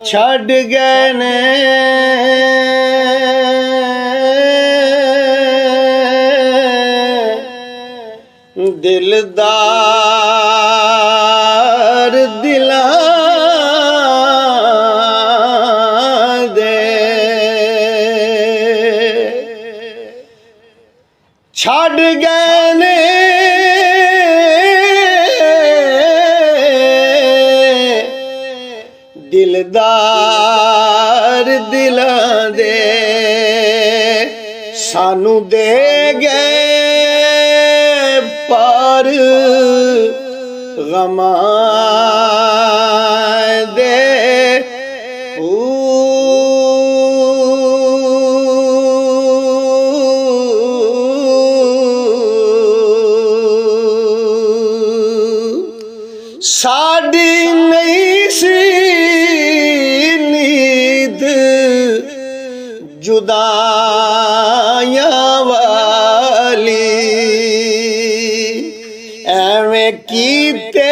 छड़ गए ने दिलदार दिलां दे छड़ गए ने दिलदार दिलां दे सानू दे गए पार गमां दे साडी नहीं सी नींद जुदाइयां वाली एवें कीते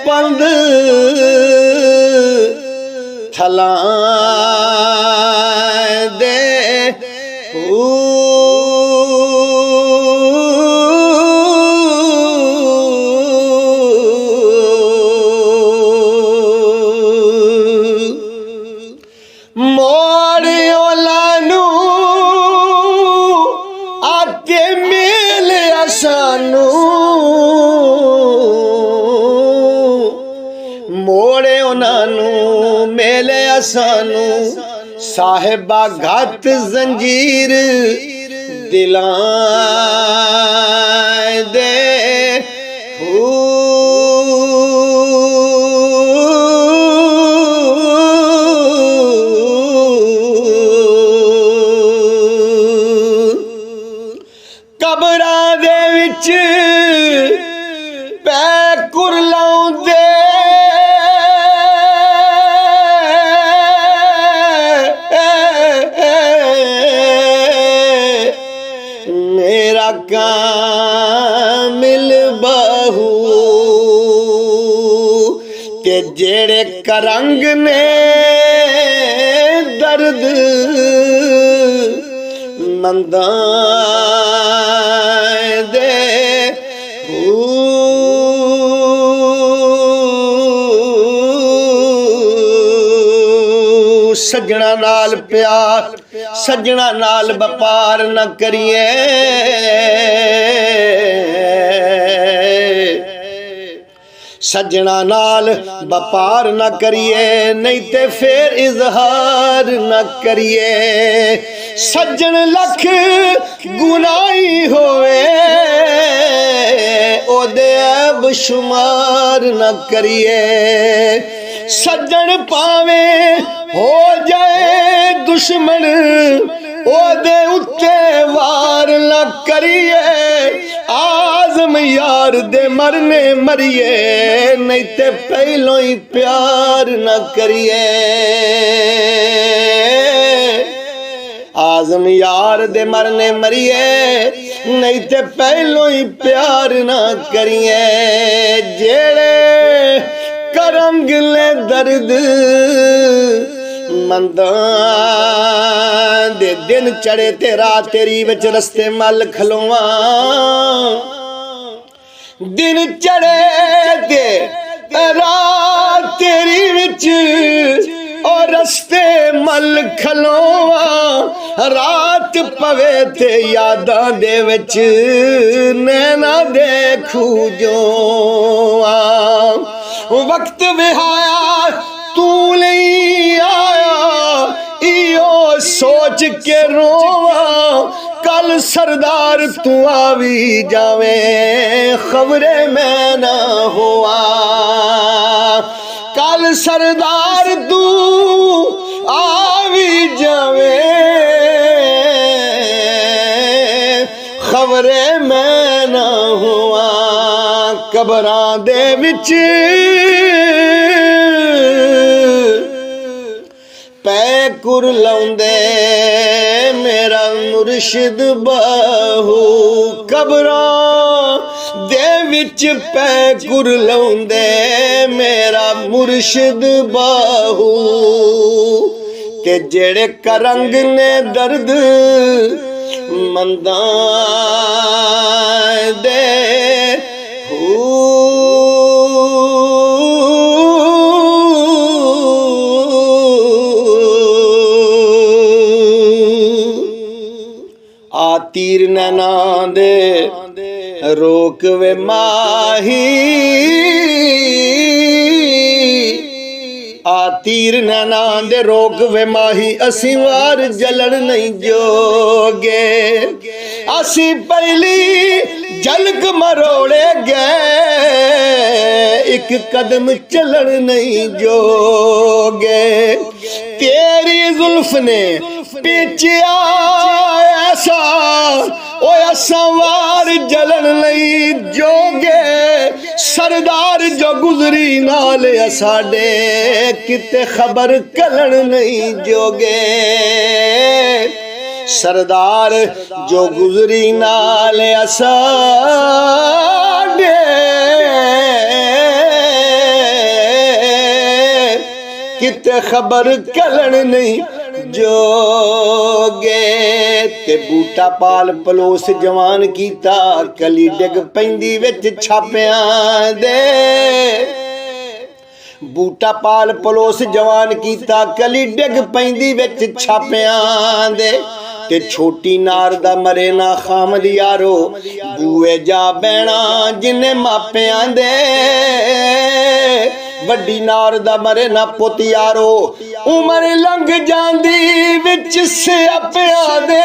पंद थलां दे मोड़े उन्हानू मेले सानू साहिबा घात जंजीर दिलां दे कबरां दे विच पै कुरलाउंदे मेरा कामिल बहू के जेड़े करंग ने दर्द मंदां दे सजना नाल प्यार सजना नाल व्यापार न करिए सजना नाल व्यापार न करिए नहीं ते फिर इजहार न करिए सज्जन लख गुनाही होवे ओदे ऐब शुमार न करिए सज्जन पावे हो जाए दुश्मन ओदे उत्ते वार न करिए आज़म यार दे मरने मरिए नहीं ते पहलों ही प्यार न करिए आज़म यार दे मरने मरिए नहीं ते पहलों ही प्यार न करिए जेड़े करंग ले दर्द मंदां दे दिन चढ़े ते रात तेरी विच रस्ते मल खलोवा दिन चढ़े ते रात तेरी विच और रस्ते मल खलोवा रात पवे ते यादां दे विच नैना देखू जो वक्त विहाया तू नहीं आया इयो सोच के रोवा कल सरदार तू आवी जावे खबरे मैं ना हुआ कल सरदार तू आवी जावे खबरे मैं ना हुआ कबरां दे विच पै कुरलाउंदे मेरा मुर्शिद बाहू कबरां दे विच पै कुर लाउंदे मेरा मुर्शिद बाहू ते जेड़े करंग ने दर्द मंदा दे आ तीर नैना दे रोक वे माही आ तीर नैना दे रोक वे माही असी वार जलन नहीं जोगे असी पहली झलक मरोड़े गए एक कदम चलन नहीं जोगे तेरी जुल्फ ने पीछिया ऐसा ओ सवार जलन नहीं जोगे सरदार जो गुजरी नाल साडे किते खबर कलन नहीं जोगे सरदार जो गुजरी नाल साडे किते खबर कलन नहीं जोगे ते बूटा पाल पलोस जवान कीता कली डिग पैंदी विच छापियां दे बूटा पाल पलोस जवान कीता कली डिग पैंदी विच छापियां दे ते छोटी नार दा मरे ना खामद यारो बूए जा बैणा जिन्ने मापियां दे वड्डी नार दा मरे ना पुत यारो उमर लंघ जांदी विच सियापियां दे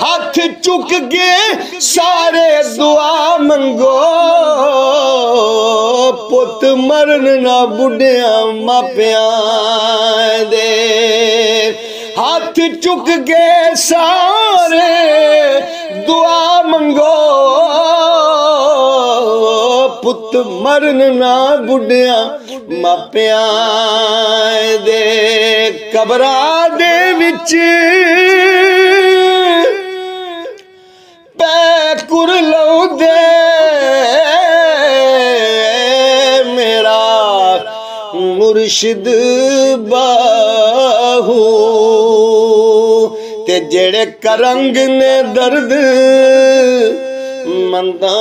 हाथ चुक के सारे दुआ मंगो पुत मरन ना बुढ़िया मापियां दे हाथ चुक के सारे दुआ मंगो पुत मरन ना बुढ़िया मापियां दे कबरा दे विच पै कुर लाउंदे मेरा मुर्शिद बाहू ते जेड़े करंग ने दर्द मंदा